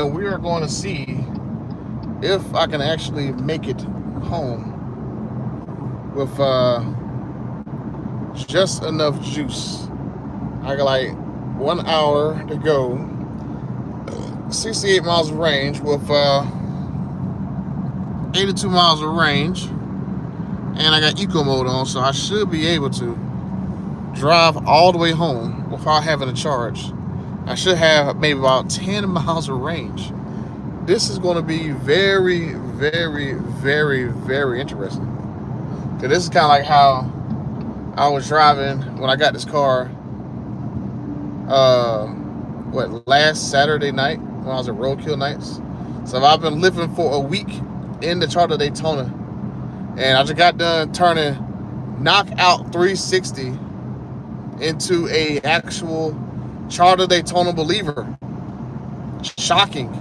and we are going to see if I can actually make it home with just enough juice. I got like 1 hour to go, 68 miles of range with 82 miles of range, and I got eco mode on, so I should be able to drive all the way home without having to charge. I should have maybe about 10 miles of range. This is going to be very, very, very, very interesting. Because this is kind of like how I was driving when I got this car, last Saturday night when I was at Roadkill Nights. So I've been living for a week in the Charter Daytona, and I just got done turning knockout 360 into a actual Charter Daytona believer. Shocking.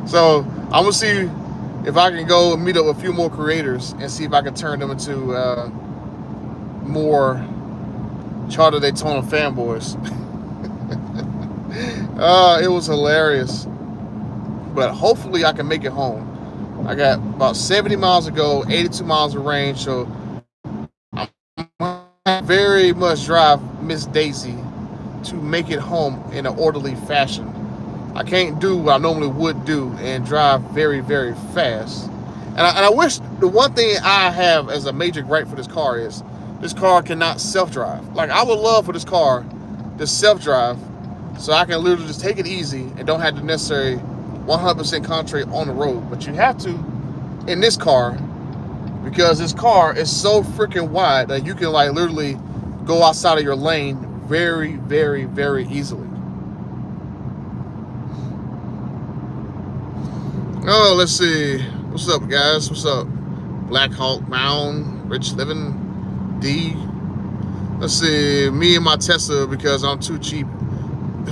So I'm gonna see if I can go and meet up with a few more creators and see if I can turn them into more Charter Daytona fanboys. It was hilarious, but hopefully I can make it home. I got about 70 miles to go, 82 miles of range, so I'm very much drive Miss Daisy to make it home in an orderly fashion. I can't do what I normally would do and drive very, very fast. And I wish, the one thing I have as a major gripe for this car is this car cannot self-drive. Like, I would love for this car to self-drive so I can literally just take it easy and don't have to necessarily 100% concentrate on the road. But you have to in this car, because this car is so freaking wide that you can like literally go outside of your lane very, very, very easily. Oh, let's see. What's up, guys? What's up? Black Hawk Mound, Rich Living, D. Let's see. Me and my Tesla, because I'm too cheap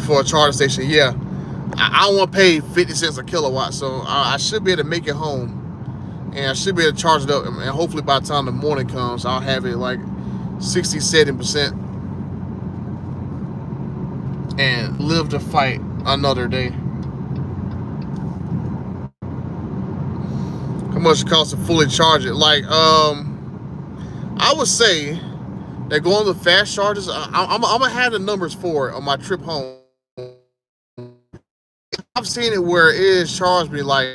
for a charge station. Yeah, I don't want to pay 50 cents a kilowatt, so I should be able to make it home. And I should be able to charge it up. And hopefully by the time the morning comes, I'll have it like 60, 70%. And live to fight another day. How much it costs to fully charge it? Like, I would say that going to the fast charges, I'm gonna have the numbers for it on my trip home. I've seen it where it is charged me like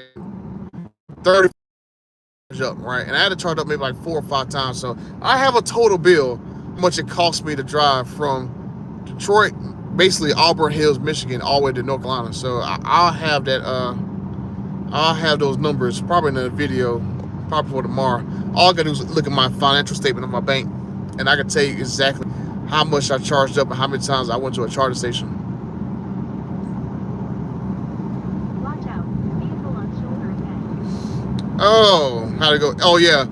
30 up, right? And I had to charge up maybe like 4 or 5 times. So I have a total bill how much it cost me to drive from Detroit, basically Auburn Hills, Michigan, all the way to North Carolina. So I'll have that. I'll have those numbers probably in a video, probably for tomorrow. All I gotta do is look at my financial statement of my bank, and I can tell you exactly how much I charged up and how many times I went to a charger station. Watch out, vehicle on shoulder ahead. Oh, how'd it go? Oh yeah,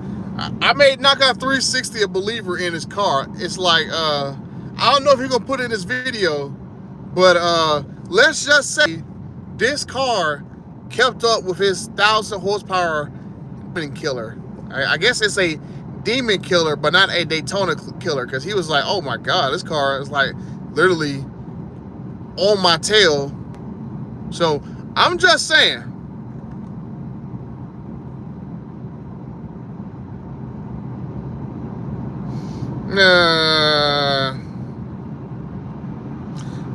I made Knockout 360 a believer in his car. It's like I don't know if you're gonna put it in this video, but let's just say this car kept up with his 1,000 horsepower demon killer. I guess it's a demon killer, but not a Daytona killer, because he was like, oh my god, this car is like literally on my tail. So I'm just saying,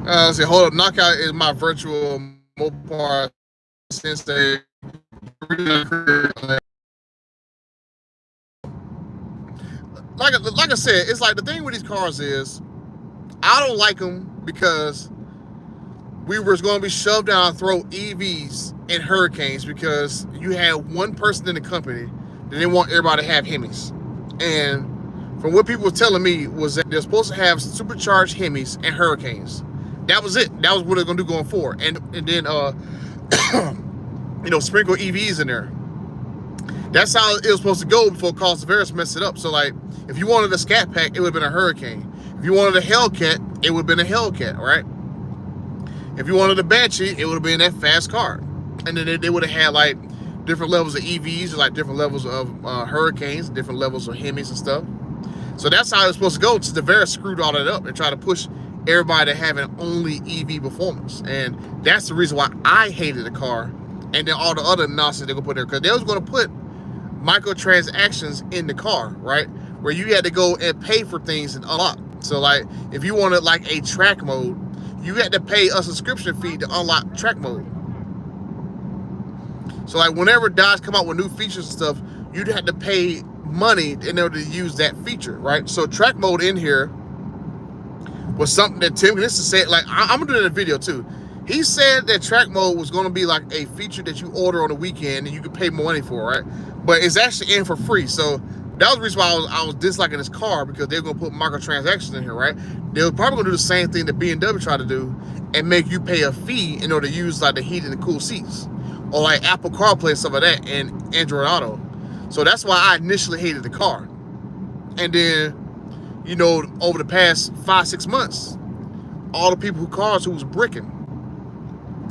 let's see, hold up. Knockout is my virtual mobile part since they like I said, it's like the thing with these cars is I don't like them because we were going to be shoved down our throat EVs and Hurricanes because you had one person in the company that didn't want everybody to have Hemis. And from what people were telling me was that they're supposed to have supercharged Hemis and Hurricanes. That was it. That was what they're going to do going forward. And then sprinkle EVs in there. That's how it was supposed to go before Cosveris messed it up. So like, if you wanted a Scat Pack, it would have been a Hurricane. If you wanted a Hellcat, it would have been a Hellcat, right? If you wanted a Banshee, it would have been that fast car. And then they would have had like different levels of EVs, like different levels of Hurricanes, different levels of Hemis and stuff. So that's how it was supposed to go. Tavares screwed all that up and tried to push everybody having only EV performance, and that's the reason why I hated the car, and then all the other nonsense they're gonna put there, because they was gonna put microtransactions in the car, right, where you had to go and pay for things and unlock. So like if you wanted like a track mode, you had to pay a subscription fee to unlock track mode. So like whenever Dodge come out with new features and stuff, you'd have to pay money in order to use that feature, right? So track mode in here was something that Tim Gleason said, like I'm gonna do it in a video too. He said that track mode was gonna be like a feature that you order on the weekend and you could pay more money for, right? But it's actually in for free. So that was the reason why I was disliking this car, because they're gonna put microtransactions in here, right? They were probably gonna do the same thing that BMW tried to do and make you pay a fee in order to use like the heated and cool seats, or like Apple CarPlay and stuff like that, and Android Auto. So that's why I initially hated the car. And then, you know, over the past 5-6 months, all the people who was bricking.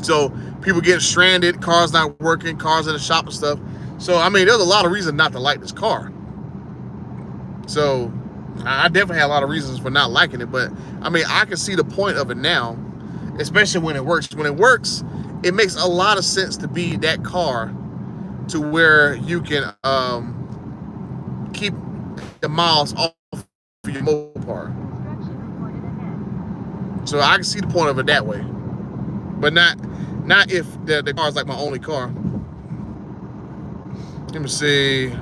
So people getting stranded, cars not working, cars in the shop and stuff. So I mean, there's a lot of reasons not to like this car. So I definitely had a lot of reasons for not liking it, but I mean, I can see the point of it now, especially when it works. When it works, it makes a lot of sense to be that car to where you can keep the miles off of your mobile part. So I can see the point of it that way, but not if the car is like my only car. Let me see.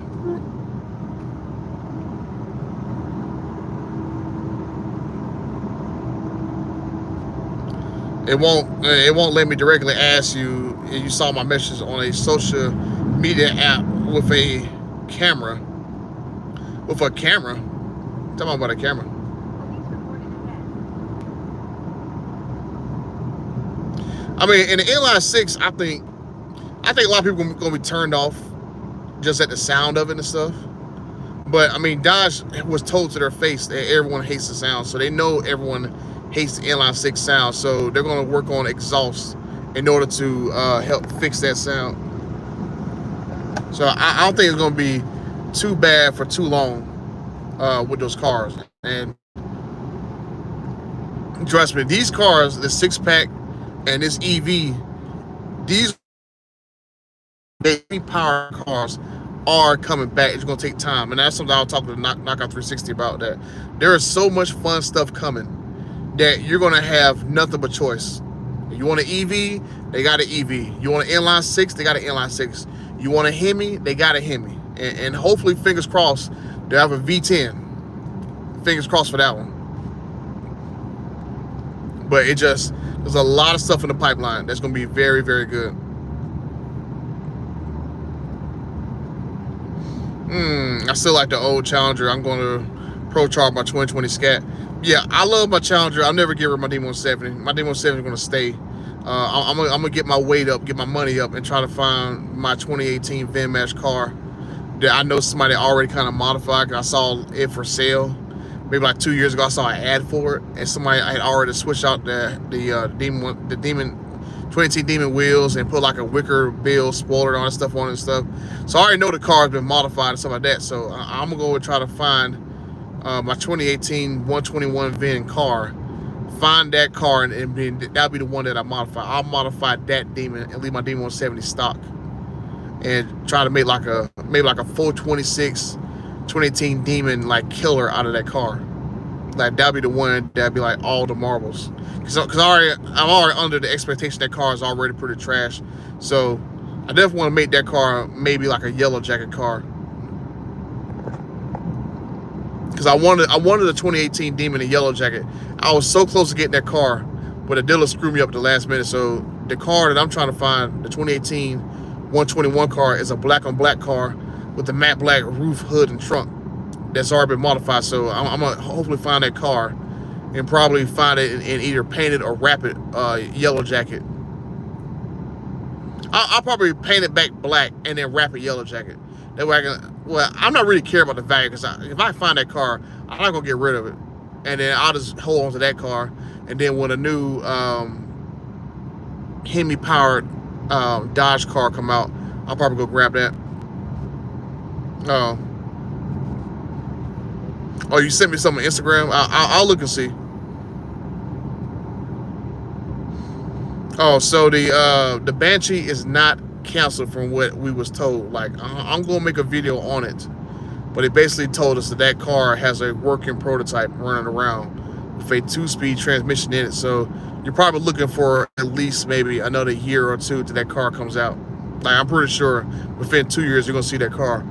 It won't let me directly ask you. You saw my message on a social media app with a camera. With a camera? Tell me about a camera. I mean, in the inline 6, I think a lot of people are gonna be turned off just at the sound of it and stuff. But I mean, Dodge was told to their face that everyone hates the sound, so they know everyone hates the inline 6 sound, so they're going to work on exhaust in order to help fix that sound. So I don't think it's going to be too bad for too long with those cars. And trust me, these cars, the 6-pack and this EV, these power cars are coming back. It's going to take time, and that's something I'll talk to Knockout 360 about. That there is so much fun stuff coming that you're gonna have nothing but choice. You want an EV, they got an EV. You want an inline 6, they got an inline 6. You want a Hemi, they got a Hemi. And hopefully, fingers crossed, they'll have a V10. Fingers crossed for that one. But there's a lot of stuff in the pipeline that's gonna be very, very good. I still like the old Challenger. I'm gonna Pro Charge my 2020 Scat. Yeah, I love my Challenger. I'll never get rid of my D170. My D170 is going to stay. I'm gonna get my weight up, get my money up, and try to find my 2018 VinMatch car that I know somebody already kind of modified. Cause I saw it for sale maybe like 2 years ago. I saw an ad for it, and somebody had already switched out the Demon 2018 Demon wheels and put like a wicker bill spoiler and all that stuff on it and stuff. So I already know the car has been modified and stuff like that. So I'm gonna go and try to find my 2018 121 VIN car, find that car, and that'll be the one that I modify. I'll modify that Demon and leave my Demon 170 stock, and try to make like maybe like a 426 2018 Demon like killer out of that car. Like that'll be the one that'll be like all the marbles. Cause I'm already under the expectation that car is already pretty trash. So I definitely want to make that car maybe like a yellow jacket car. Because I wanted the 2018 Demon in yellow jacket. I was so close to getting that car, but the dealer screwed me up at the last minute. So the car that I'm trying to find, the 2018 121 car, is a black on black car with the matte black roof, hood, and trunk that's already been modified. So I'm gonna hopefully find that car and probably find it in either painted or wrap it yellow jacket. I'll probably paint it back black and then wrap it yellow jacket. That way I can. Well, I'm not really care about the value, because if I find that car, I'm not gonna get rid of it, and then I'll just hold on to that car. And then when a new Hemi powered Dodge car come out, I'll probably go grab that. Oh, you sent me something on Instagram. I'll look and see. Oh, so the Banshee is not canceled from what we was told. Like I'm gonna make a video on it, but it basically told us that that car has a working prototype running around with a 2-speed transmission in it. So you're probably looking for at least maybe another year or two till that car comes out. Like I'm pretty sure within 2 years you're gonna see that car.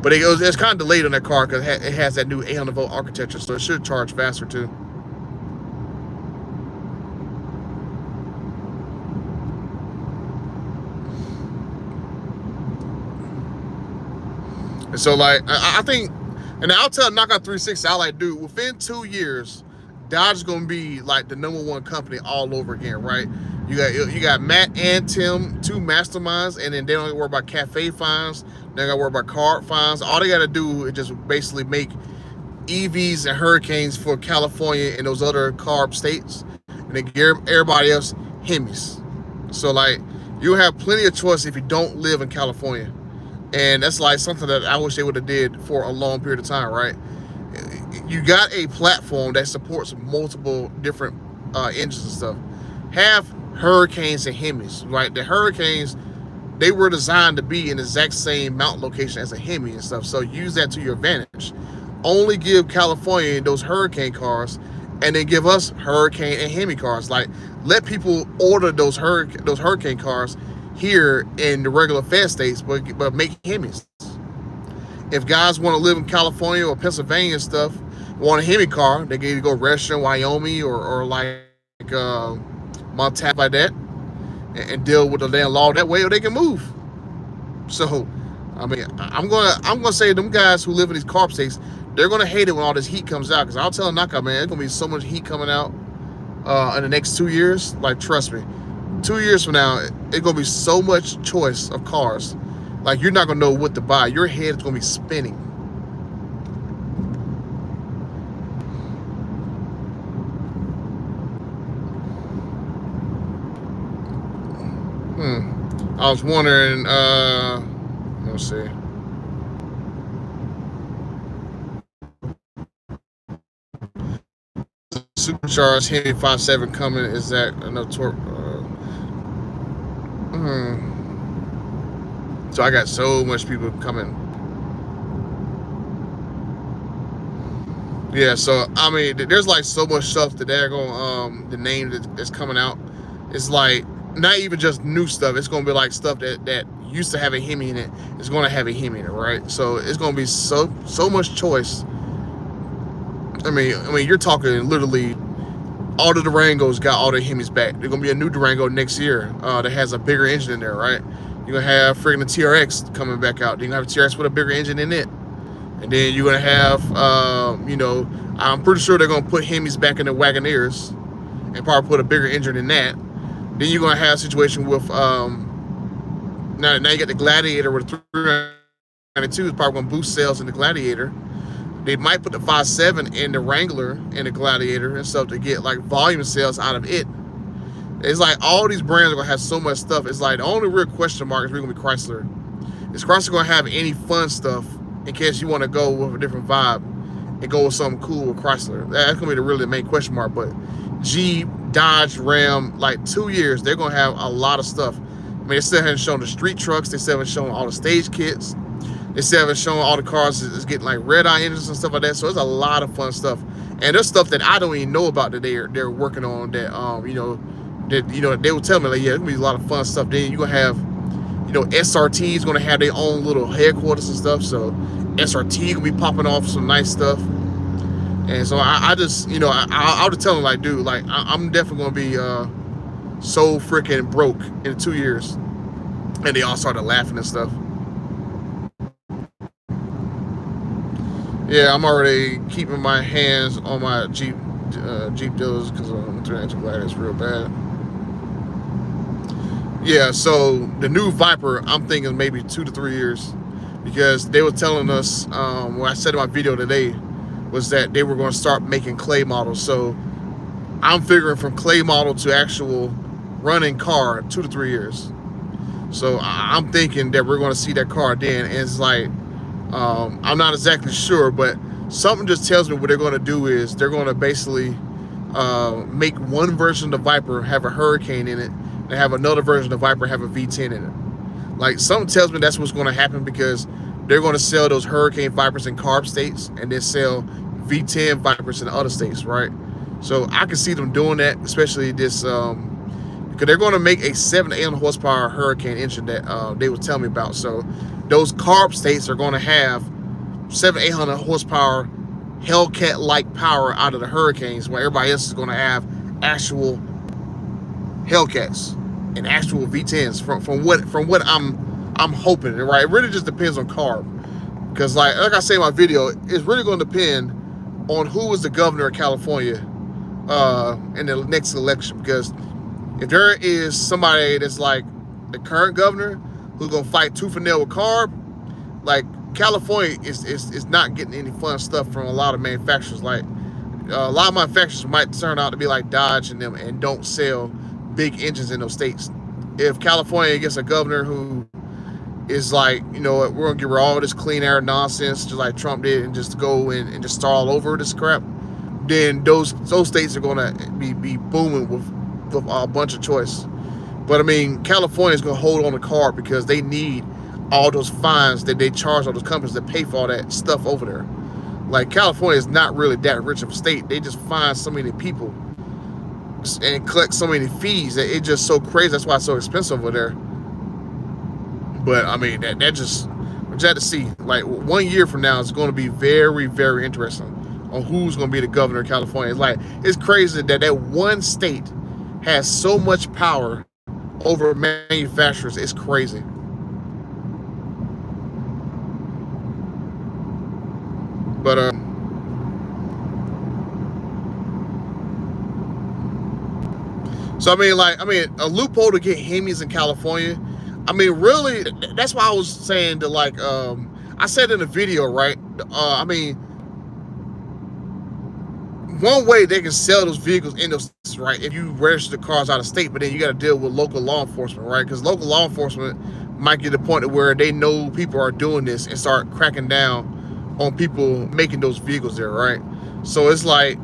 But it's kind of delayed on that car because it has that new 800 volt architecture, so it should charge faster too. And so like I think, and I'll tell Knockout 360, I like, dude, within 2 years, Dodge is gonna be like the #1 company all over again, right? You got Matt and Tim, two masterminds, and then they don't have to worry about cafe fines. They don't got to worry about card fines. All they got to do is just basically make EVs and Hurricanes for California and those other carb states, and then give everybody else Hemis. So like you have plenty of choice if you don't live in California, and that's like something that I wish they would have did for a long period of time, right? You got a platform that supports multiple different engines and stuff. Have Hurricanes and Hemis, right? The Hurricanes, they were designed to be in the exact same mountain location as a Hemi and stuff. So use that to your advantage. Only give California those Hurricane cars, and then give us Hurricane and Hemi cars. Like, let people order those Hurricane cars here in the regular Fed states, but make Hemis. If guys want to live in California or Pennsylvania and stuff, want a Hemi car, they can either go register in Wyoming or like Montana, like that, and deal with the land law that way, or they can move. So, I mean, I'm gonna say them guys who live in these carb states, they're gonna hate it when all this heat comes out. Because I'll tell a Knockout, man, there's gonna be so much heat coming out in the next 2 years. Like, trust me, 2 years from now, it's gonna be so much choice of cars. Like, you're not gonna know what to buy. Your head is gonna be spinning. I was wondering, let's see. Supercharged Hemi 5.7 coming. Is that enough torque? So I got so much people coming. Yeah, so I mean, there's like so much stuff that they're going the name that's coming out. It's like not even just new stuff. It's gonna be like stuff that used to have a Hemi in it. It's gonna have a Hemi in it, right? So it's gonna be so much choice. I mean, you're talking literally all the Durangos got all their Hemis back. There's gonna be a new Durango next year that has a bigger engine in there, right? You're gonna have friggin' the TRX coming back out. Then you're gonna have a TRX with a bigger engine in it. And then you're gonna have, you know, I'm pretty sure they're gonna put Hemis back in the Wagoneers and probably put a bigger engine in that. Then you're gonna have a situation with, now you got the Gladiator with 392 is probably gonna boost sales in the Gladiator. They might put the 5.7 in the Wrangler and the Gladiator and stuff to get like volume sales out of it. It's like all these brands are gonna have so much stuff. It's like the only real question mark is really gonna be Chrysler. Is Chrysler gonna have any fun stuff in case you want to go with a different vibe and go with something cool with Chrysler? That's gonna be the really main question mark. But Jeep, Dodge, Ram, like 2 years, they're gonna have a lot of stuff. I mean, they still haven't shown the street trucks. They still haven't shown all the stage kits. They still haven't shown all the cars is getting like red-eye engines and stuff like that. So there's a lot of fun stuff, and there's stuff that I don't even know about that they're working on. That they will tell me like, yeah, there's gonna be a lot of fun stuff. Then you're gonna have, SRT is gonna have their own little headquarters and stuff. So SRT gonna be popping off some nice stuff. And so I just, I'll just tell them like, dude, like I'm definitely gonna be so freaking broke in 2 years. And they all started laughing and stuff. Yeah, I'm already keeping my hands on my Jeep dealers because I'm glad it's real bad. Yeah, so the new Viper, I'm thinking maybe 2 to 3 years, because they were telling us, what I said in my video today, was that they were going to start making clay models. So I'm figuring from clay model to actual running car, 2 to 3 years. So I'm thinking that we're going to see that car then. And it's like, I'm not exactly sure, but something just tells me what they're going to do is they're going to basically make one version of the Viper have a Hurricane in it, They have another version of Viper have a V10 in it. Like, something tells me that's what's going to happen, because they're going to sell those Hurricane Vipers in CARB states and then sell V10 Vipers in other states, right? So I can see them doing that, especially this, because they're going to make a 7 to 800 horsepower Hurricane engine that they were telling me about. So those CARB states are going to have 700 to 800 horsepower Hellcat-like power out of the Hurricanes, while everybody else is going to have actual Hellcats and actual V10s from what I'm hoping, right? It really just depends on CARB, because like I say in my video, it's really going to depend on who is the governor of California in the next election. Because if there is somebody that's like the current governor who's going to fight tooth and nail with CARB, like California is not getting any fun stuff from a lot of manufacturers. Like a lot of manufacturers might turn out to be like Dodge and them and don't sell big engines in those states. If California gets a governor who is like, you know what, we're gonna give her all this clean air nonsense, just like Trump did, and just go in and just start all over this crap, then those states are gonna be booming with a bunch of choice. But I mean, California is gonna hold on to CARB because they need all those fines that they charge all those companies that pay for all that stuff over there. Like, California is not really that rich of a state. They just fine so many people and collect so many fees that it's just so crazy. That's why it's so expensive over there. But I mean, that just, we just have to see. Like, 1 year from now, it's going to be very, very interesting on who's going to be the governor of California. It's like, it's crazy that one state has so much power over manufacturers. It's crazy. But so I mean, a loophole to get Hemis in California. I mean, really, that's why I was saying that, like, I said in the video, right? I mean, one way they can sell those vehicles in those states, right, if you register the cars out of state, but then you got to deal with local law enforcement, right? Because local law enforcement might get to the point where they know people are doing this and start cracking down on people making those vehicles there, right? So it's like,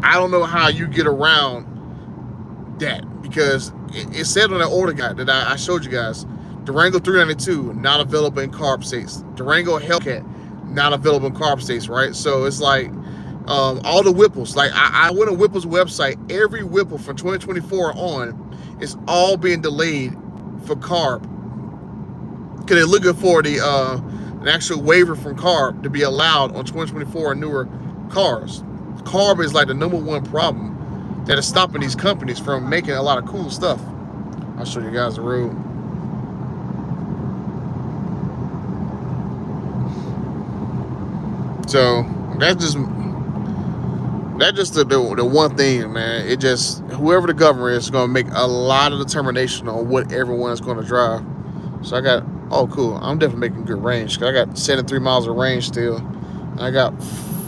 I don't know how you get around that, because it said on that order guide that I showed you guys, Durango 392 not available in CARB states, Durango Hellcat not available in CARB states, right? So it's like, all the Whipples, like I went on Whipple's website, every Whipple from 2024 on is all being delayed for CARB, because they're looking for the an actual waiver from CARB to be allowed on 2024 and newer cars. CARB is like the #1 problem that is stopping these companies from making a lot of cool stuff. I'll show you guys the road. So that's just the one thing, man. It just, whoever the governor is going to make a lot of determination on what everyone is going to drive. So I got, oh cool, I'm definitely making good range. I got 73 miles of range still. I got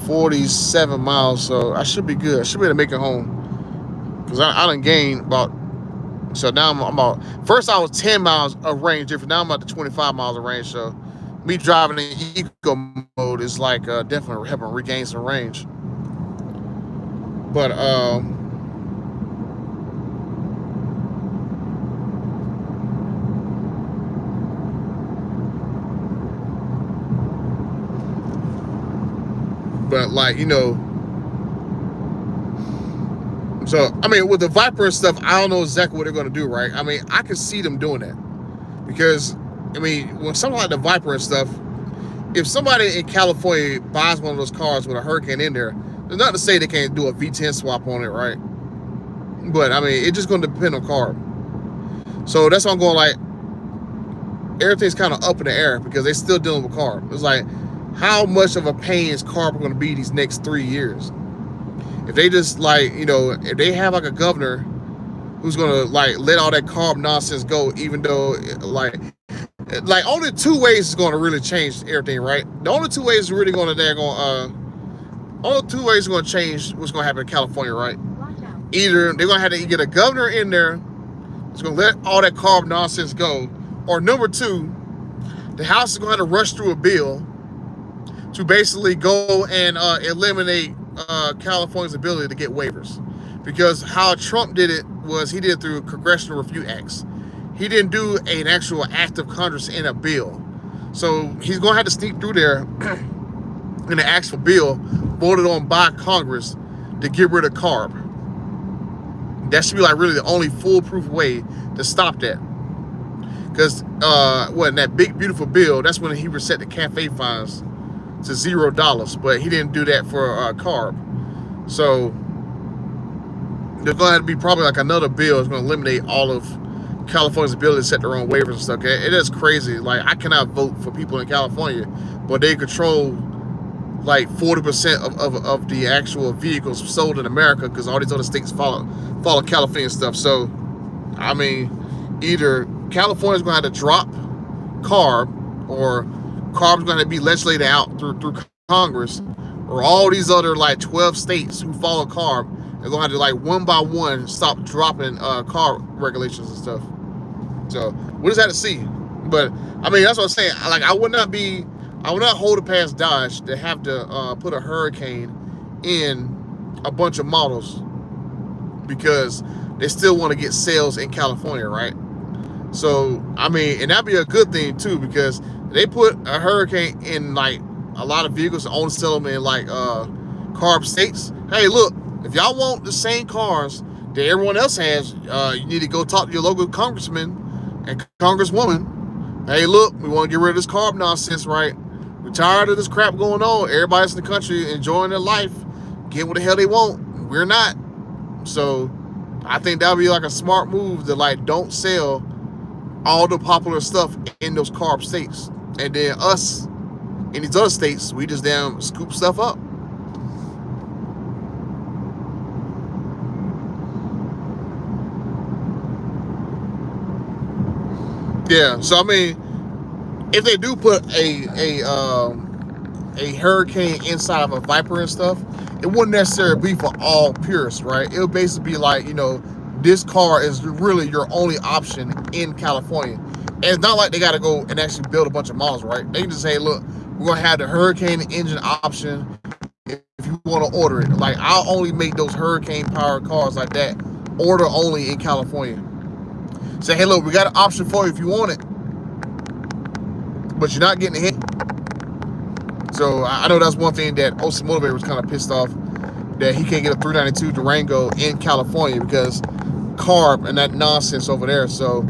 47 miles, so I should be good. I should be able to make it home, because I done gained about, so now I'm about, first I was 10 miles of range different, now I'm about to 25 miles of range. So me driving in eco mode is like definitely helping regain some range. But like, you know, so I mean, with the Viper and stuff, I don't know exactly what they're going to do, right? I mean, I can see them doing that, because I mean, when something like the Viper and stuff, if somebody in California buys one of those cars with a Hurricane in there, there's nothing to say they can't do a V10 swap on it, right? But I mean, it's just going to depend on CARB. So that's why I'm going, like, everything's kind of up in the air, because they're still dealing with CARB. It's like, how much of a pain is CARB going to be these next 3 years? If they just, like, you know, if they have like a governor who's going to like let all that CARB nonsense go, even though like only 2 ways is going to really change everything, right? The only 2 ways is really going to, only 2 ways is going to change what's going to happen in California, right? Either they're going to have to get a governor in there who's going to let all that CARB nonsense go, or number 2, the House is going to have to rush through a bill to basically go and eliminate California's ability to get waivers. because how Trump did it was he did it through congressional review acts. He didn't do an actual act of Congress in a bill. So he's going to have to sneak through there in the actual bill voted on by Congress to get rid of CARB. That should be like really the only foolproof way to stop that. Because in that big beautiful bill, that's when he reset the cafe fines to $0, but he didn't do that for CARB. So there's going to have to be probably like another bill that's going to eliminate all of California's ability to set their own waivers and stuff. It is crazy. Like, I cannot vote for people in California, but they control like 40% of the actual vehicles sold in America, because all these other states follow California stuff. So, I mean, either California's going to have to drop CARB, or CARB's going to be legislated out through Congress, or all these other like 12 states who follow CARB are going to have to like one by one stop dropping CARB regulations and stuff. So we'll just have to see. But I mean, that's what I'm saying. Like, I would not hold it past Dodge to have to put a Hurricane in a bunch of models, because they still want to get sales in California, right? So I mean, and that'd be a good thing too, because they put a Hurricane in like a lot of vehicles and only sell them in like CARB states. Hey, look, if y'all want the same cars that everyone else has, you need to go talk to your local congressman and congresswoman. Hey, look, we want to get rid of this CARB nonsense, right? We're tired of this crap going on. Everybody's in the country enjoying their life, get what the hell they want. We're not. So I think that would be like a smart move to like don't sell all the popular stuff in those CARB states, and then us in these other states, we just damn scoop stuff up. Yeah, so I mean, if they do put a Hurricane inside of a Viper and stuff, it wouldn't necessarily be for all purists, right? It would basically be like, you know, this car is really your only option in California. And it's not like they got to go and actually build a bunch of models, right? They can just say, look, we're going to have the Hurricane engine option if you want to order it. Like, I'll only make those Hurricane powered cars like that, order only in California. Say, hey, look, we got an option for you if you want it, but you're not getting a hit. So I know that's one thing that OC Motivator was kind of pissed off, that he can't get a 392 Durango in California because CARB and that nonsense over there. So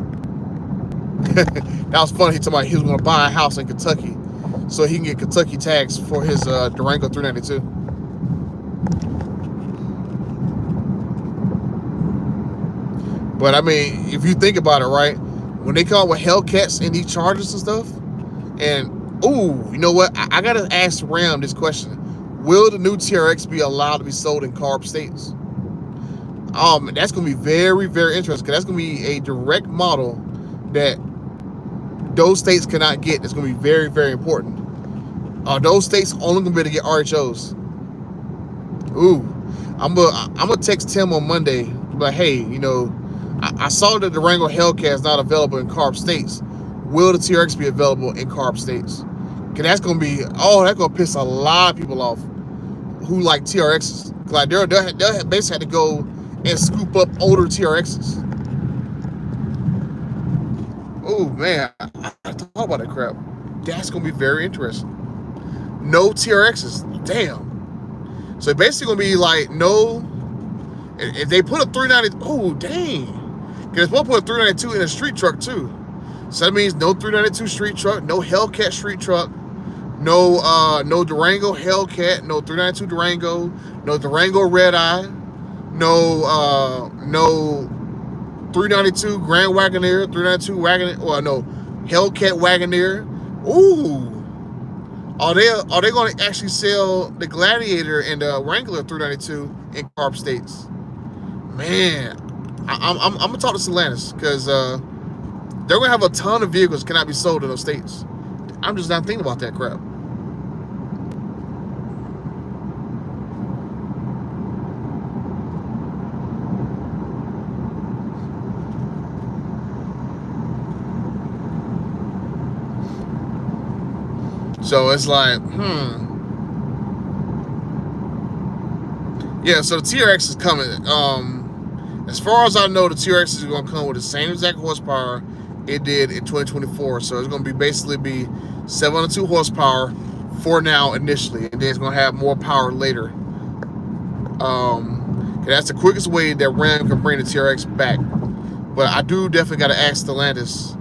that was funny. He told me he was going to buy a house in Kentucky so he can get Kentucky tags for his Durango 392. But I mean, if you think about it, right, when they come out with Hellcats in these Chargers and stuff, and ooh, you know what? I gotta ask Ram this question: will the new TRX be allowed to be sold in CARB states? That's gonna be very, very interesting, because that's gonna be a direct model that those states cannot get. That's gonna be very, very important. Those states only gonna be able to get RHOs. Ooh, I'm gonna text Tim on Monday, but hey, you know, I saw that the Durango Hellcat is not available in CARB states. Will the TRX be available in CARB states? Because that's gonna be, that's gonna piss a lot of people off who like TRXs. Like they'll basically have to go and scoop up older TRXs. Oh man, I thought about that crap. That's gonna be very interesting. No TRXs, damn. So basically gonna be like no. If they put a 390, oh dang, because they're supposed to put a 392 in a street truck too. So that means no 392 street truck, no Hellcat street truck, no Durango Hellcat, no 392 Durango, no Durango Red Eye, no 392 Grand Wagoneer, 392 Wagoneer, well no, Hellcat Wagoneer. Ooh, are they going to actually sell the Gladiator and the Wrangler 392 in CARB states? Man, I'm gonna talk to Stellantis, because they're gonna have a ton of vehicles that cannot be sold in those states. I'm just not thinking about that crap. So it's like, Yeah, so the TRX is coming. As far as I know, the TRX is going to come with the same exact horsepower it did in 2024. So it's going to basically be 702 horsepower for now initially, and then it's going to have more power later. That's the quickest way that Ram can bring the TRX back. But I do definitely got to ask Stellantis,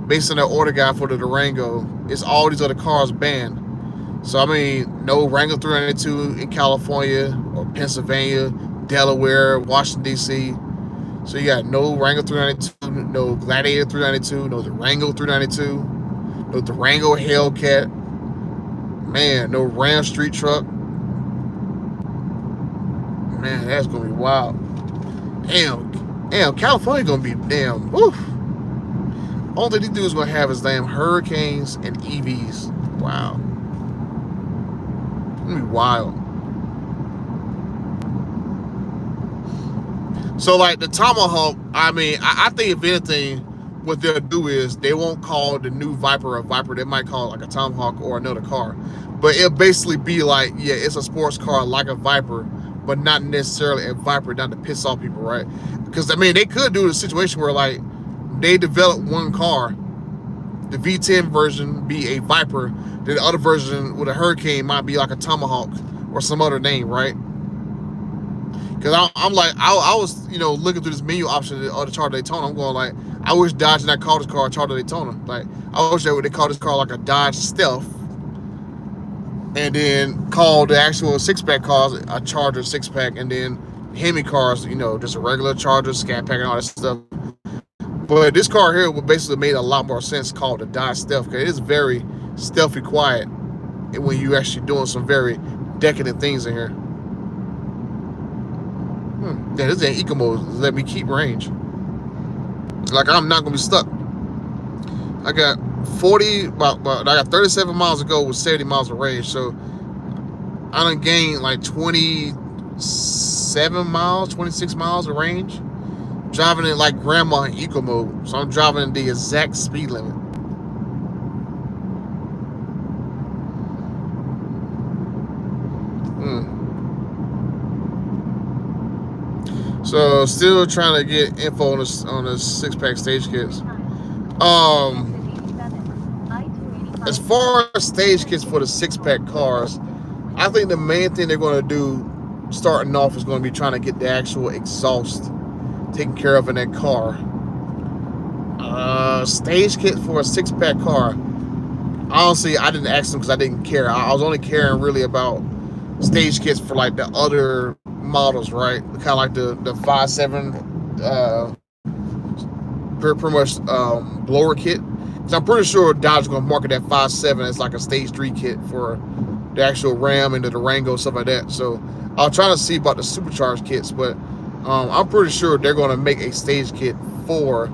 based on their order guide for the Durango, is all these other cars banned? So, I mean, no Wrangler 392 in California or Pennsylvania, Delaware, Washington, D.C. So you got no Wrangler 392, no Gladiator 392, no Durango 392, no Durango Hellcat, man, no Ram Street Truck. Man, that's going to be wild. Damn, California going to be damn, woof. Only thing these dudes going to have is damn Hurricanes and EVs. Wow. It's going to be wild. So, like, the Tomahawk, I mean, I think if anything, what they'll do is they won't call the new Viper a Viper. They might call it like a Tomahawk or another car. But it'll basically be like, yeah, it's a sports car like a Viper, but not necessarily a Viper, not to piss off people, right? Because, I mean, they could do a situation where, like, they develop one car, the V10 version be a Viper, then the other version with a Hurricane might be like a Tomahawk or some other name, right? Because I'm like, I was, you know, looking through this menu option of the Charger Daytona. I'm going like, I wish Dodge did not call this car a Charger Daytona. Like, I wish they call this car like a Dodge Stealth, and then call the actual six-pack cars a Charger six-pack, and then Hemi cars, you know, just a regular Charger, Scat Pack, and all that stuff. But this car here would basically made a lot more sense called the Dodge Stealth, because it is very stealthy quiet when you actually doing some very decadent things in here. Yeah, this ain't eco mode. Let me keep range. Like, I'm not gonna be stuck. I got 37 miles to go with 70 miles of range. So I done gained like 27 miles, 26 miles of range. Driving it like grandma in eco mode. So I'm driving the exact speed limit. So still trying to get info on the six-pack stage kits. As far as stage kits for the six-pack cars, I think the main thing they're going to do starting off is going to be trying to get the actual exhaust taken care of in that car. Stage kit for a six-pack car, honestly, I didn't ask them because I didn't care. I was only caring really about stage kits for like the other models, right? Kind of like the 5.7 pretty much blower kit. So I'm pretty sure Dodge is going to market that 5.7 as like a stage 3 kit for the actual Ram and the Durango, stuff like that. So I'll try to see about the supercharged kits, but I'm pretty sure they're going to make a stage kit for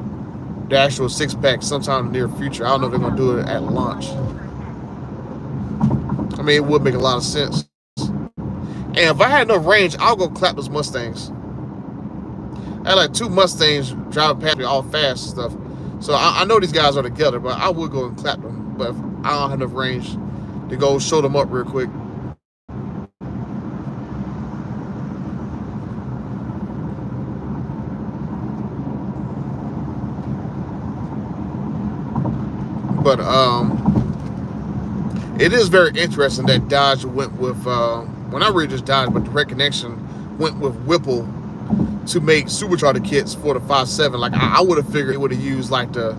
the actual six-pack sometime in the near future. I don't know if they're going to do it at launch. I mean, it would make a lot of sense. And if I had enough range, I'll go clap those Mustangs. I had like 2 Mustangs driving past me all fast and stuff. So I know these guys are together, but I would go and clap them. But if I don't have enough range to go show them up real quick. But it is very interesting that Dodge went with, well, not really just Dodge, but Direct Connection went with Whipple to make supercharger kits for the 5.7. Like, I would have figured it would have used like the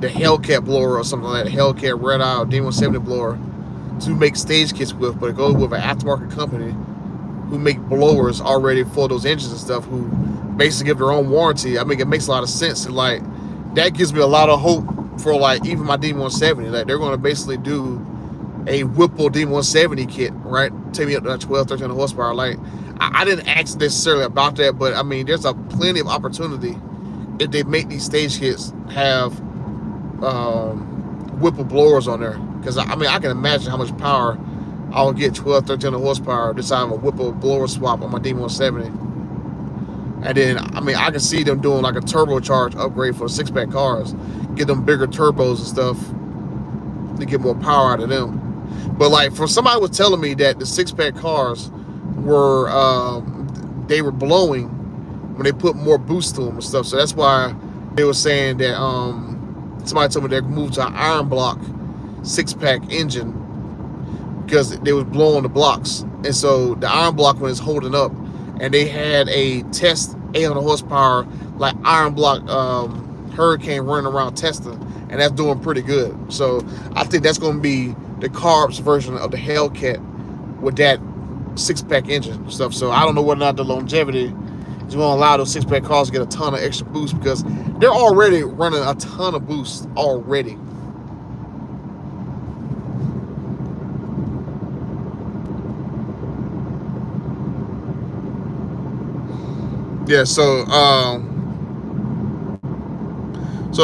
Hellcat blower or something like that, Hellcat Red Eye or D170 blower to make stage kits with, but it goes with an aftermarket company who make blowers already for those engines and stuff, who basically give their own warranty. I mean, it makes a lot of sense, and like that gives me a lot of hope for like even my D170. Like, they're going to basically do a Whipple D170 kit, right? Take me up to 1,200-1,300 horsepower. Like, I didn't ask necessarily about that, but I mean, there's a plenty of opportunity if they make these stage kits have Whipple blowers on there. Because I mean, I can imagine how much power I'll get 1,200-1,300 horsepower this time of a Whipple blower swap on my D170. And then, I mean, I can see them doing like a turbocharged upgrade for 6-pack cars, get them bigger turbos and stuff to get more power out of them. But like, for somebody was telling me that the 6-pack cars were they were blowing when they put more boost to them and stuff. So that's why they were saying that somebody told me they moved to an iron block 6-pack engine because they was blowing the blocks. And so the iron block one is holding up, and they had a test 800 horsepower like iron block Hurricane running around testing, and that's doing pretty good. So I think that's going to be the carbs version of the Hellcat with that 6-pack engine and stuff. So I don't know whether or not the longevity is going to allow those 6-pack cars to get a ton of extra boost, because they're already running a ton of boost already. Yeah, so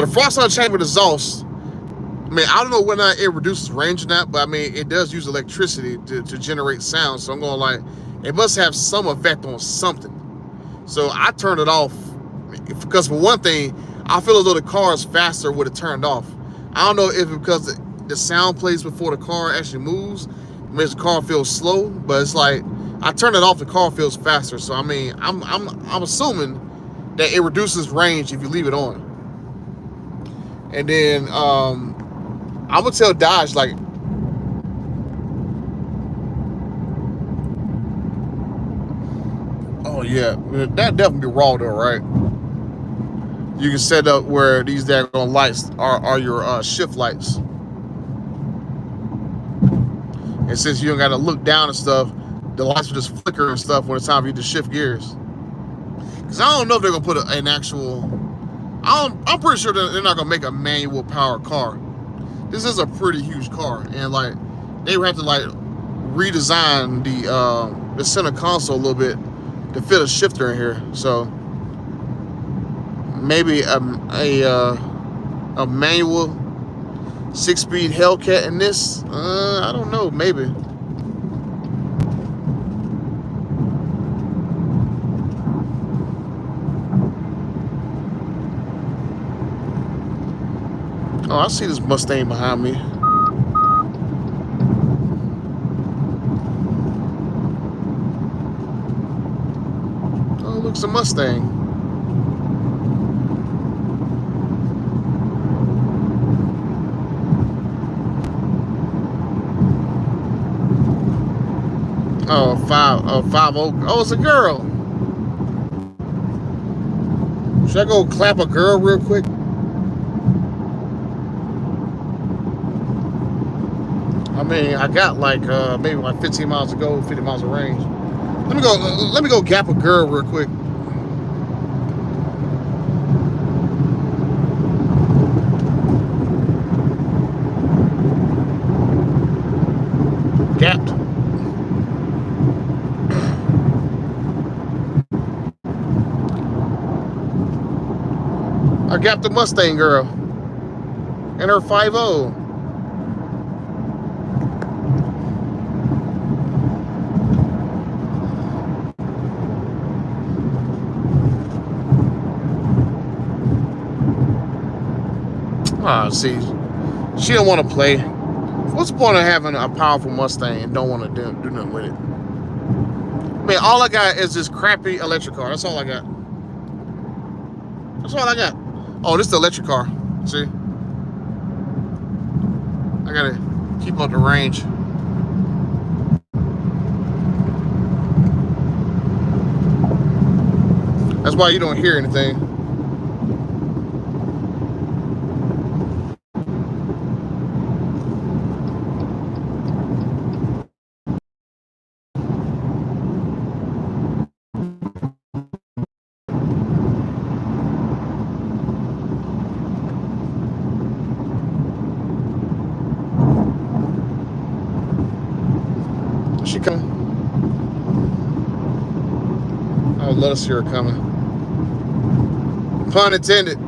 the frost-on chamber exhaust, I mean, I don't know whether or not it reduces range or not, but I mean, it does use electricity to generate sound. So I'm going like, it must have some effect on something. So I turned it off because, for one thing, I feel as though the car is faster with it turned off. I don't know if it's because the sound plays before the car actually moves, it makes the car feel slow, but it's like, I turn it off, the car feels faster. So I mean, I'm assuming that it reduces range if you leave it on. And then I would tell Dodge, like, oh yeah, that definitely be raw though, right? You can set up where these daggone lights are your shift lights. And since you don't got to look down and stuff, the lights will just flicker and stuff when it's time for you to shift gears. Because I don't know if they're going to put an actual... I'm pretty sure they're not going to make a manual power car. This is a pretty huge car. And, like, they would have to, like, redesign the center console a little bit to fit a shifter in here. So, maybe a manual 6-speed Hellcat in this? I don't know. Maybe. Oh, I see this Mustang behind me. Oh, look, it's a Mustang. Oh, 5 Oak. Oh, it's a girl. Should I go clap a girl real quick? I mean, I got like maybe like 15 miles to go, 50 miles of range. Let me go gap a girl real quick. Gapped. I gapped the Mustang girl and her 5.0. See, she don't want to play. What's the point of having a powerful Mustang and don't want to do nothing with it? I mean, all I got is this crappy electric car. That's all I got. That's all I got. Oh, this is the electric car. See? I gotta keep up the range. That's why you don't hear anything. She coming? Oh, let us see her coming. Pun intended.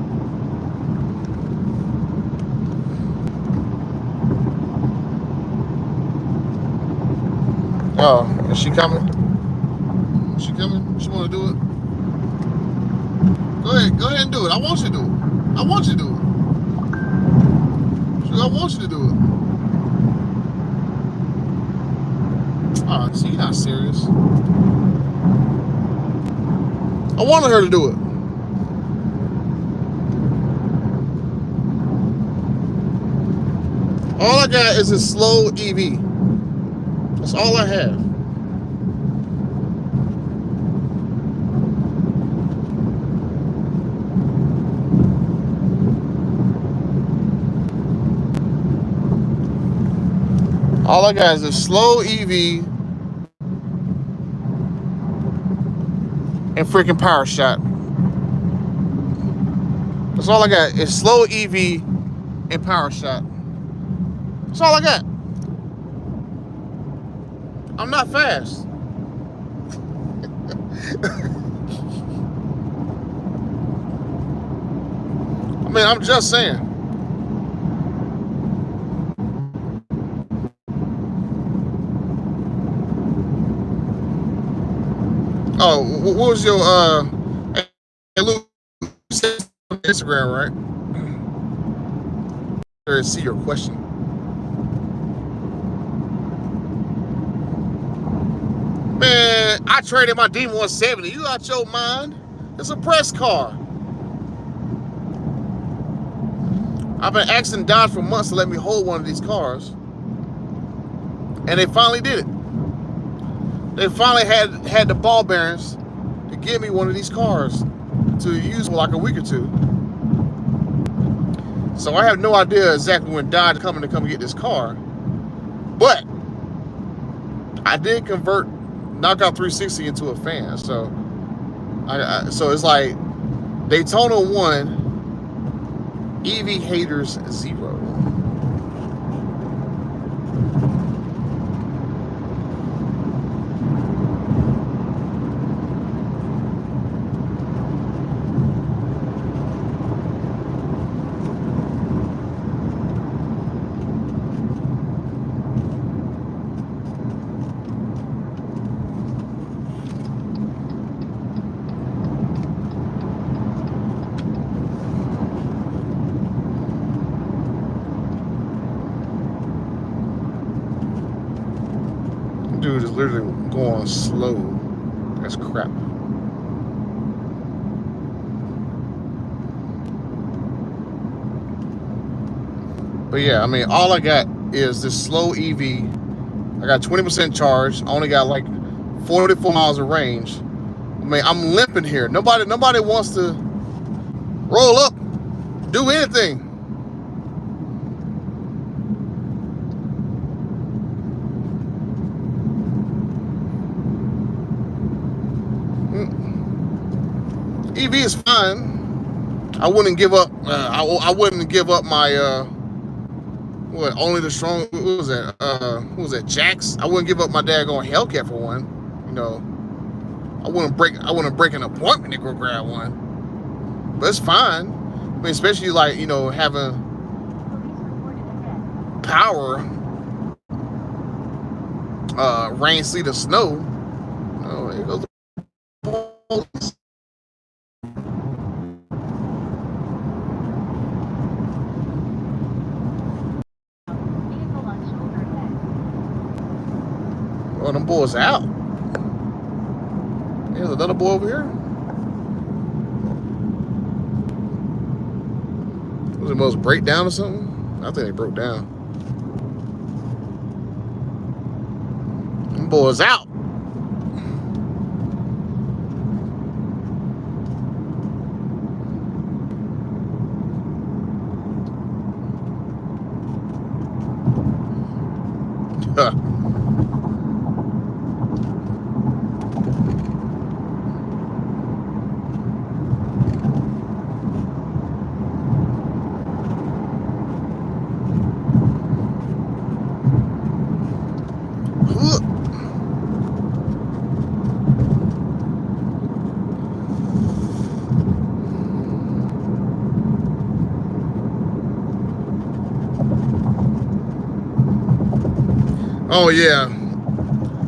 Oh, is she coming? Is she coming? She want to do it? Go ahead and do it. I want you to do it. I want you to do it. I want you to do it. Oh, see, you're not serious. I wanted her to do it. All I got is a slow EV. That's all I have. All I got is a slow EV and freaking power shot. That's all I got. It's slow EV and power shot. That's all I got. I'm not fast. I mean, I'm just saying. Oh, what was your hey, Luke, Instagram, right? Or see your question. Man, I traded my D170. You out your mind? It's a press car. I've been asking Dodge for months to let me hold one of these cars, and they finally did it. They finally had the ball bearings to give me one of these cars to use for like a week or two. So I have no idea exactly when Dodge is coming to come get this car, but I did convert Knockout 360 into a fan. So so it's like Daytona 1, EV haters 0. Dude is literally going slow. That's crap. But yeah, I mean, all I got is this slow EV. I got 20% charge. I only got like 44 miles of range. I mean, I'm limping here. Nobody wants to roll up, do anything. EV is fine. I wouldn't give up. I wouldn't give up my what? Only the strong. What was that? What was that? Jax. I wouldn't give up my daggone Hellcat for one. You know, I wouldn't break an appointment to go grab one. But it's fine. I mean, especially like, you know, having power, rain, sleet, or snow. Oh, there goes the police. Oh, them boys out. There's another boy over here. Was it most breakdown or something? I think they broke down. Them boys out. Oh yeah.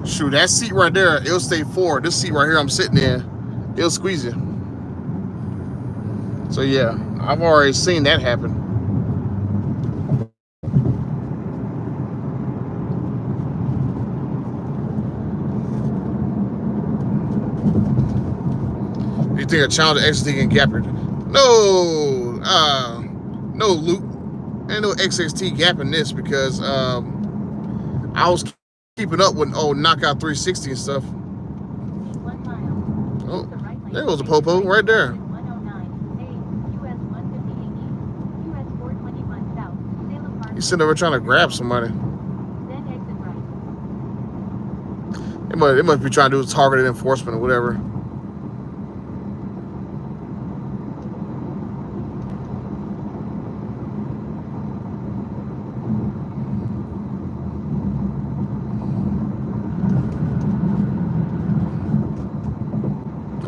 Shoot, that seat right there, it'll stay forward. This seat right here I'm sitting in, it'll squeeze you. So yeah, I've already seen that happen. You think a challenge XXT can gap your... No, no, Luke. Ain't no XXT gapping this because I was keeping up with knockout 360 and stuff. 1 mile. Oh, Use the right lane there to goes the exit popo right there. 109A, US 158 East, US 421 South, Salem Park. He's sitting over trying to grab somebody. Then exit right. It must be trying to do targeted enforcement or whatever.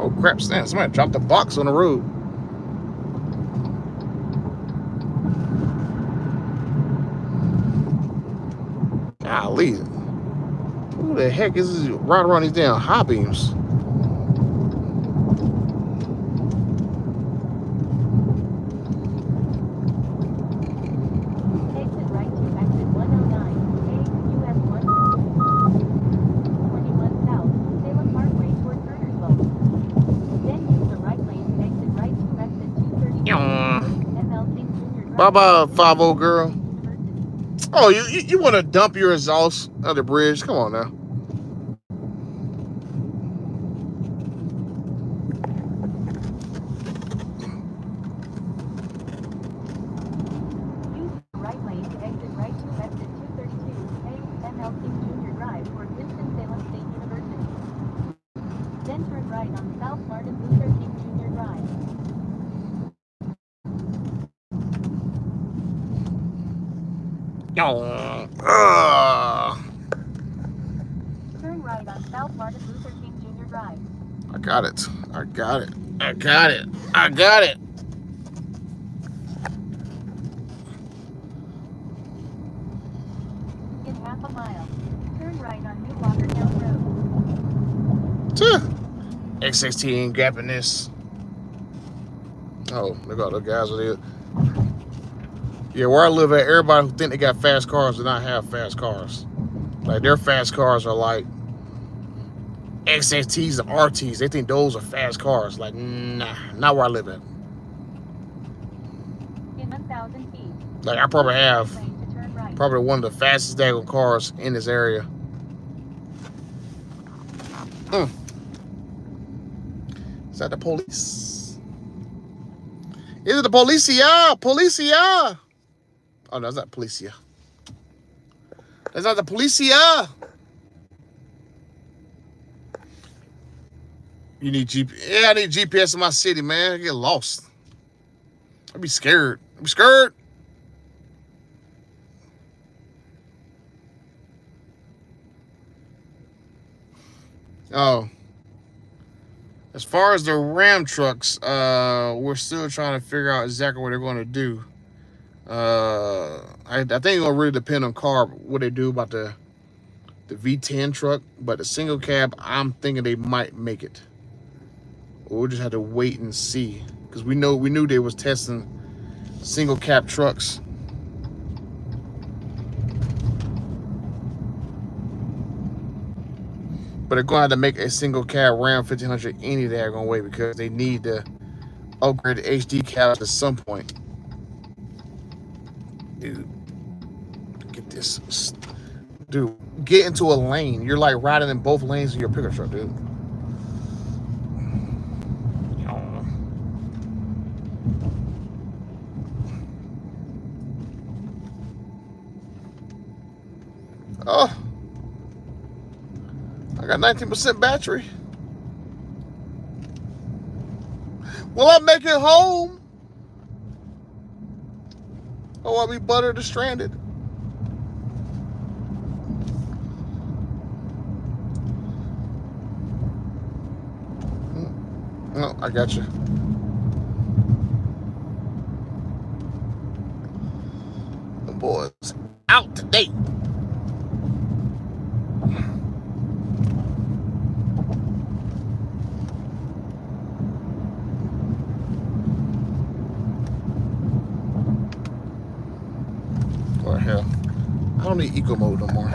Oh crap, stand. Somebody dropped the box on the road. Golly. Who the heck is this right around these damn high beams? Exit right to exit 109A, US 121 South, Salem Parkway toward Turnersville. Then use the right lane to exit right to exit 232 ML King Jr. Drive. Bye bye, 5-0 girl. University. Oh, you want to dump your exhaust on the bridge? Come on now. Use the right lane to exit right to exit 232A, ML King Jr. Drive toward Winston-Salem State University. Then turn right on South Martin Luther King Jr. Drive. Turn right on South Martin Luther King Jr. Drive. I got it. I got it. I got it. I got it. In half a mile, turn right on New Walkertown Road. Tuh. X16 ain't gapping this. Oh, look at those guys with it. Yeah, where I live at, everybody who think they got fast cars do not have fast cars. Like, their fast cars are like XXTs and RTs. They think those are fast cars. Like, nah, not where I live at. In 1,000 feet, Like, I probably have lane to turn right. probably one of the fastest daggone cars in this area. Is that the police? Is it the policia? Policia! Oh, no, that's not policia. That's not the policia. You need GPS. Yeah, I need GPS in my city, man. I get lost. I'd be scared. I'd be scared. Oh. As far as the Ram trucks, we're still trying to figure out exactly what they're going to do. I think it's gonna really depend on what they do about the V10 truck, but the single cab, I'm thinking they might make it. We'll just have to wait and see, because we knew they was testing single cab trucks. But they're going to have to make a single cab Ram 1500 any daggone way, because they need to upgrade the HD cabs at some point. Dude, get this. Dude, get into a lane. You're like riding in both lanes of your pickup truck, dude. Oh, I got 19% battery. Will I make it home? Oh, I'll be buttered or stranded. No, I got you. The boys out today. Or hell, I don't need eco mode no more.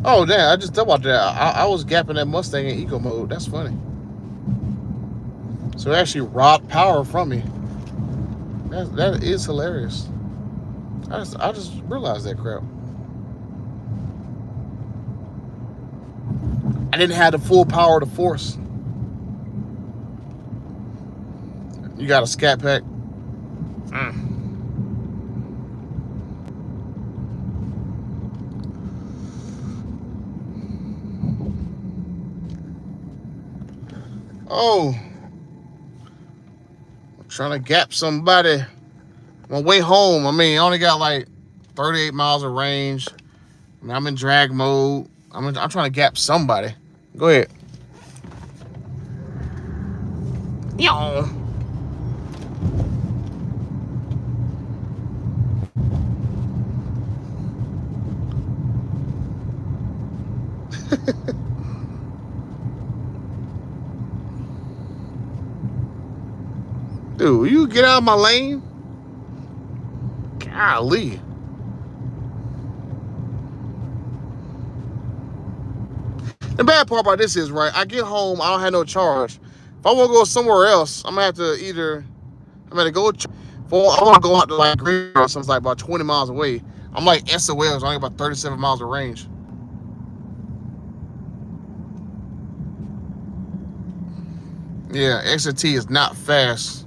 Oh damn! I just thought about that. I was gapping that Mustang in eco mode. That's funny. So it actually robbed power from me. That is hilarious. I just realized that crap. I didn't have the full power of the force. You got a scat pack. Mm. Oh, I'm trying to gap somebody. On my way home. I mean, I only got like 38 miles of range. I mean, I'm in drag mode. I'm trying to gap somebody. Go ahead. Yo. Dude, you get out of my lane? Golly. The bad part about this is, right, I get home, I don't have no charge. If I want to go somewhere else, I'm going to have to either, I'm going to go, if I want to go out to like Green or something like about 20 miles away. I'm like SOL, it's only about 37 miles of range. Yeah, XT is not fast.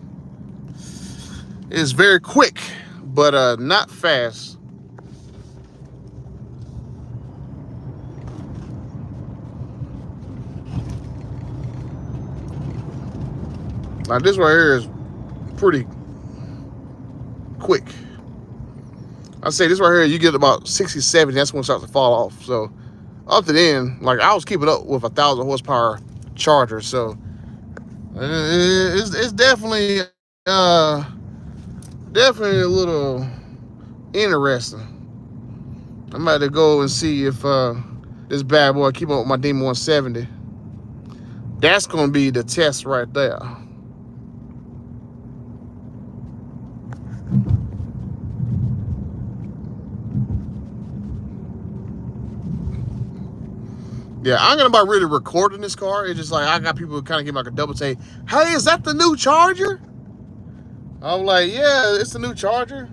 It is very quick, but not fast. Like this right here is pretty quick. I say this right here, you get about 60, 70, that's when it starts to fall off. So up to then, like I was keeping up with 1,000 horsepower Charger. So it's definitely definitely a little interesting. I'm about to go and see if this bad boy keep up with my Demon 170. That's gonna be the test right there. Yeah, I'm gonna about really recording this car. It's just like I got people kind of give me like a double take. Hey, is that the new Charger? I'm like, yeah, it's the new Charger.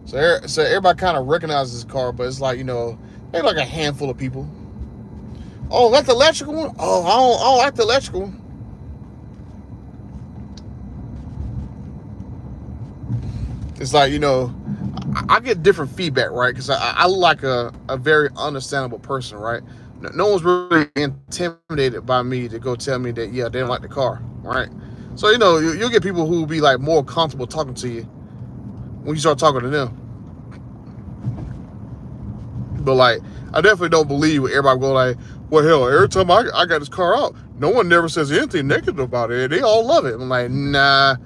So everybody kind of recognizes this car, but it's like, you know, maybe like a handful of people. Oh, that's the electrical one? Oh, I don't like the electrical one. It's like, you know, I get different feedback, right? Because I like a very understandable person, right? No one's really intimidated by me to go tell me that, yeah, they don't like the car, right? So, you know, you'll get people who will be like more comfortable talking to you when you start talking to them. But like, I definitely don't believe everybody go like, well, hell, every time I got this car out, no one never says anything negative about it. They all love it. I'm like, nah,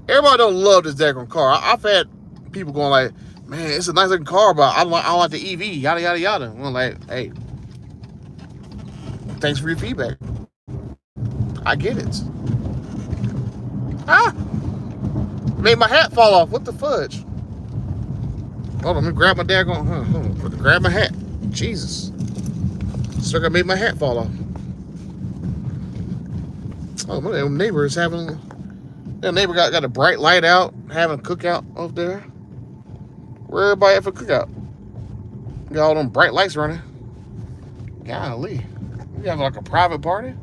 everybody don't love this daggone car. I've had people going like, man, it's a nice looking car, but I don't like the EV, yada, yada, yada. I'm like, hey, thanks for your feedback. I get it. Ah, made my hat fall off. What the fudge? Hold on, let me grab my daggone, hold on, grab my hat. Jesus. So I made my hat fall off. Oh, my neighbor is having, that neighbor got a bright light out, having a cookout up there. Where everybody at for cookout? Got all them bright lights running. Golly. We have like a private party?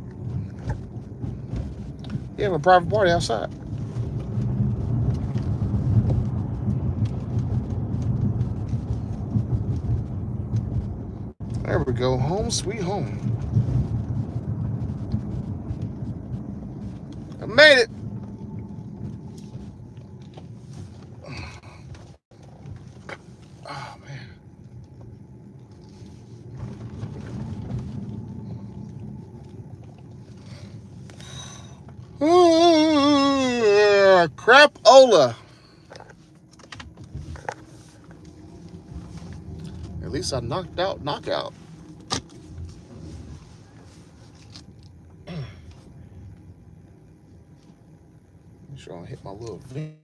You have a private party outside. There we go. Home sweet home. I made it. Oh, man. Ooh, crapola. At least I knocked out knockout. Make sure I don't hit my little vent.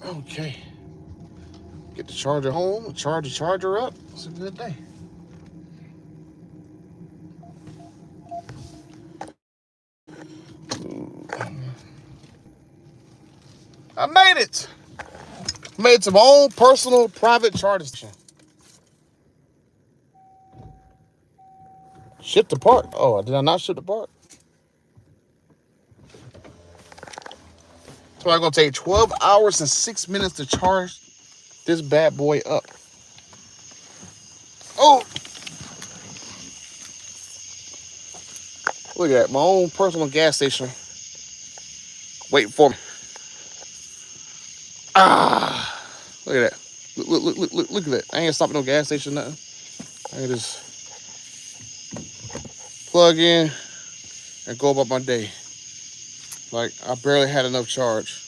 Okay. Get the charger home, charge the charger up. It's a good day. I made it. Made some own personal private charger station. Shipped the part. Oh, did I not ship the part? So I'm gonna take 12 hours and 6 minutes to charge this bad boy up. Oh, look at that. My own personal gas station. Wait for me. Ah, look at that. Look at that. I ain't stopping no gas station, nothing. I can just plug in and go about my day. Like, I barely had enough charge.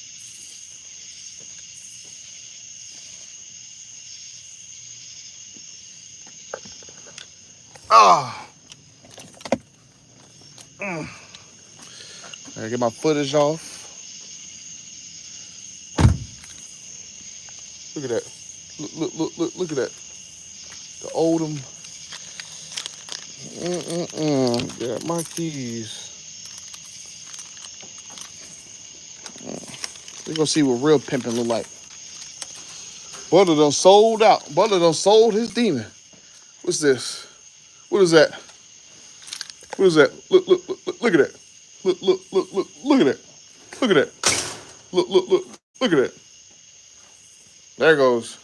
Ah. I gotta get my footage off. Look at that. Look at that. The Oldham. Got my keys. We're gonna see what real pimping look like. Butter done sold out. Butter done sold his demon. What's this? What is that? What is that? Look at that. Look at that. Look at that. Look at that. There it goes.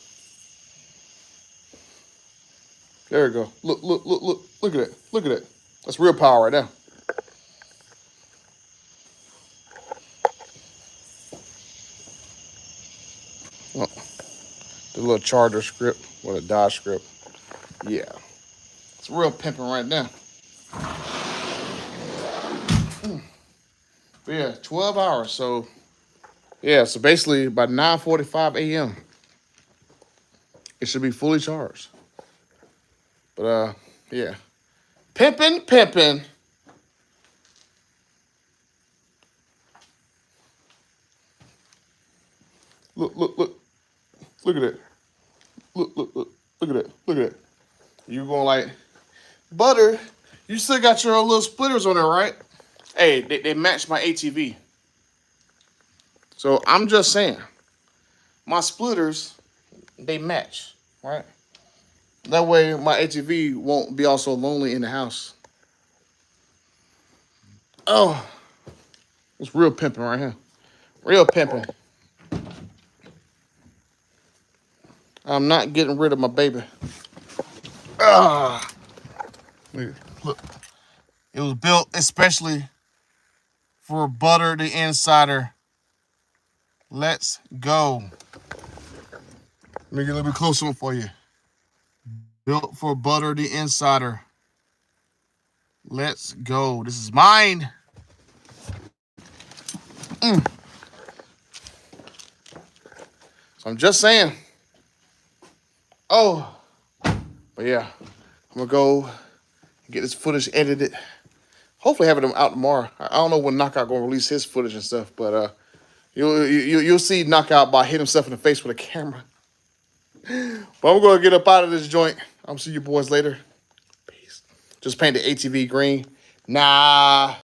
There we go. Look at that. Look at that. That's real power right there. Oh, the little Charger script or the Dodge script. Yeah. It's real pimping right now. But yeah, 12 hours. So, yeah, so basically by 9:45 a.m., it should be fully charged. But, yeah. Pimping. Look at it. Look at it. Look at it. You going like, Butter, you still got your little splitters on there, right? Hey, they match my ATV. So I'm just saying, my splitters, they match, right? That way my ATV won't be all so lonely in the house. Oh, it's real pimping right here. Real pimping. I'm not getting rid of my baby. Ah, look. It was built especially for Butter the Insider. Let's go. Let me get a little bit closer for you. Built for Butter the Insider. Let's go. This is mine. So I'm just saying. Oh. But yeah, I'm going to go get this footage edited. Hopefully have it out tomorrow. I don't know when Knockout going to release his footage and stuff, but you'll see Knockout by hitting himself in the face with a camera. But I'm going to get up out of this joint. I'm see you boys later. Peace. Just paint the ATV green. Nah.